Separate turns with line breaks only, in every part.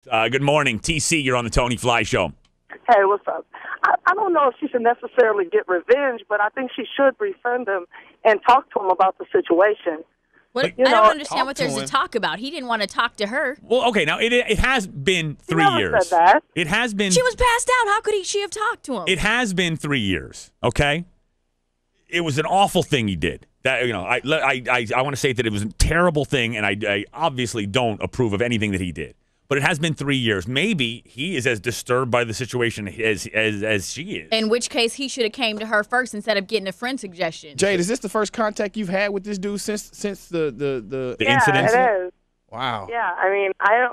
Good morning. TC, you're on the Tony Fly Show.
Hey, what's up? I don't know if she should necessarily get revenge, but I think she should befriend him and talk to him about the situation.
What, I don't understand what there's to talk about. He didn't want to talk to her.
Well, okay, now it has been 3 years.
Never said that.
It has been.
She was passed out. How could she have talked to him?
It has been 3 years. Okay, it was an awful thing he did. That I want to say that it was a terrible thing, and I obviously don't approve of anything that he did. But it has been 3 years. Maybe he is as disturbed by the situation as she is.
In which case, he should have came to her first instead of getting a friend suggestion.
Jade, is this the first contact you've had with this dude since the
incident?
Yeah, it is.
Wow.
Yeah, I mean, I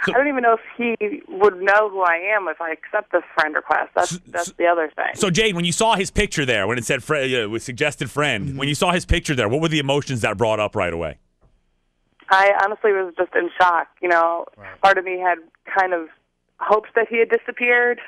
don't even know if he would know who I am if I accept this friend request. That's the other thing.
So, Jade, when you saw his picture there, when it said suggested friend, when you saw his picture there, what were the emotions that brought up right away?
I honestly was just in shock. You know, Part of me had kind of hopes that he had disappeared,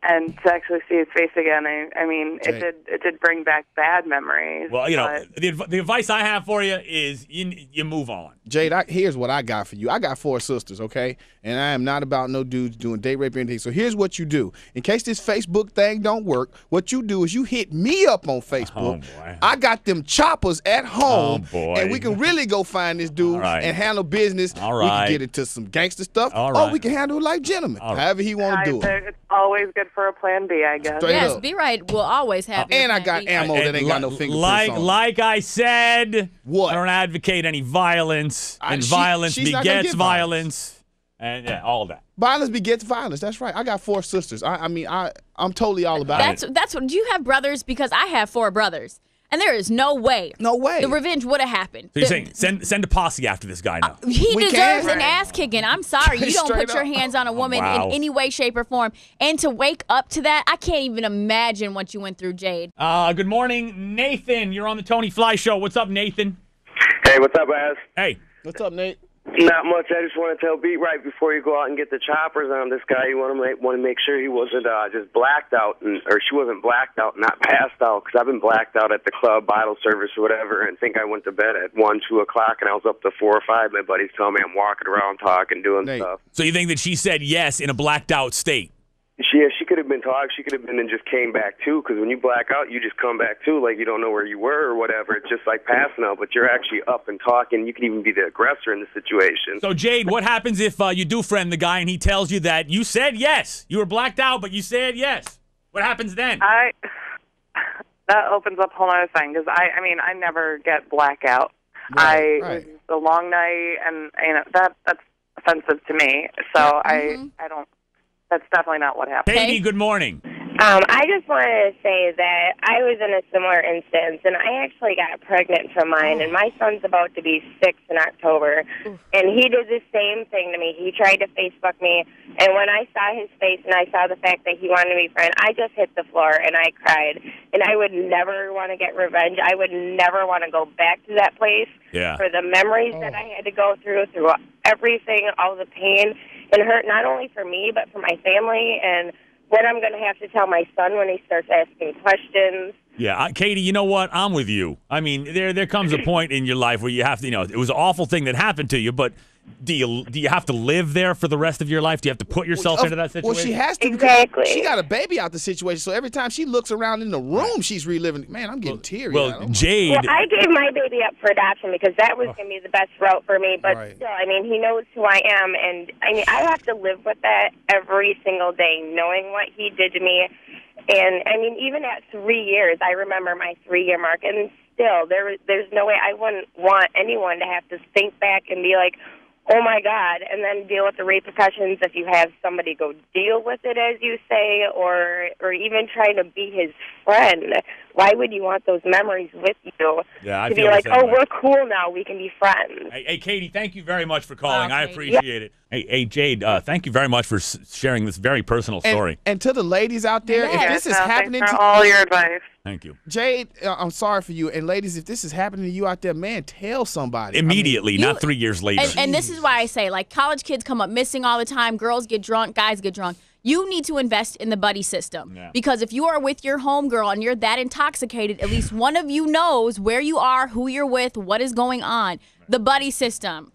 and to actually see his face again, I mean, it did bring back bad memories.
Well, you know, the advice I have for you is you move on.
Jade, here's what I got for you. I got 4 sisters, okay? And I am not about no dudes doing date rape or anything. So here's what you do. In case this Facebook thing don't work, what you do is you hit me up on Facebook.
Oh, boy.
I got them choppers at home.
Oh, boy.
And we can really go find this dude and handle business.
All
We
right.
can get into some gangster stuff.
All right.
Or we can handle it like gentlemen.
All right.
However he want to do it.
It's always good for a plan B, I guess.
Straight
Yes,
up.
be right. We'll always have your
And I
plan
got
B.
ammo that ain't got no fingerprints on.
Like I said,
What?
I don't advocate any violence, and violence
she's not gonna
begets
get
violence, and all that.
Violence begets violence. That's right. I got 4 sisters. I'm totally all about it.
That's what. Do you have brothers? Because I have 4 brothers, and there is no way.
No way.
The revenge would have happened.
So you're saying send a posse after this guy now?
He
We
deserves
can.
an ass kicking. I'm sorry. You don't
Straight
put your
up.
hands on a woman
Wow.
in any way, shape, or form. And to wake up to that, I can't even imagine what you went through, Jade.
Good morning, Nathan. You're on the Tony Fly Show. What's up, Nathan?
Hey, what's up, Az?
Hey.
What's up, Nate?
Not much. I just want to tell Beat right before you go out and get the choppers on this guy. You want to make sure he wasn't just blacked out, or she wasn't blacked out, not passed out. Because I've been blacked out at the club, bottle service, or whatever, and think I went to bed at 1, 2 o'clock, and I was up to 4 or 5. My buddies tell me I'm walking around talking, doing
Nate.
stuff.
So you think that she said yes in a blacked out state?
She could have been talking. She could have been and just came back too. Because when you black out, you just come back too, like you don't know where you were or whatever. It's just like passing out, but you're actually up and talking. You could even be the aggressor in the situation.
So Jade, what happens if you do friend the guy and he tells you that you said yes, you were blacked out, but you said yes? What happens then?
That opens up a whole other thing because I mean, I never get blackout.
Right.
It was a long night, and that's offensive to me. So I don't. That's definitely not what happened.
Katie, good morning.
I just wanted to say that I was in a similar instance, and I actually got pregnant from mine, and my son's about to be 6 in October, and he did the same thing to me. He tried to Facebook me, and when I saw his face and I saw the fact that he wanted to be friend, I just hit the floor, and I cried. And I would never want to get revenge. I would never want to go back to that place for the memories that I had to go through everything, all the pain and hurt, not only for me, but for my family, and what I'm going to have to tell my son when he starts asking questions.
Yeah, Katie, you know what? I'm with you. I mean, there comes a point in your life where you have to, it was an awful thing that happened to you, but do you have to live there for the rest of your life? Do you have to put yourself into that situation?
Well, she has to.
Exactly.
She got a baby out the situation, so every time she looks around in the room, she's reliving. Man, I'm getting teary.
Well, Jade.
Well, I gave my baby up for adoption because that was going to be the best route for me. But still, I mean, he knows who I am, and I mean, I have to live with that every single day, knowing what he did to me. And I mean, even at 3 years, I remember my 3-year mark, and still, there's no way I wouldn't want anyone to have to think back and be like, oh, my God, and then deal with the repercussions if you have somebody go deal with it, as you say, or even trying to be his friend. Why would you want those memories with you
Yeah,
to be like, oh, we're cool now, we can be friends?
Hey, Katie, thank you very much for calling.
Wow,
I
Katie.
appreciate it. Hey, Jade, thank you very much for sharing this very personal story.
And to the ladies out there, if this is happening
Thanks
to
for all your advice.
Thank you.
Jade, I'm sorry for you. And ladies, if this is happening to you out there, man, tell somebody.
Immediately, not 3 years later.
And this is why I say, like, college kids come up missing all the time. Girls get drunk. Guys get drunk. You need to invest in the buddy system.
Yeah.
Because if you are with your homegirl and you're that intoxicated, at least one of you knows where you are, who you're with, what is going on. The buddy system.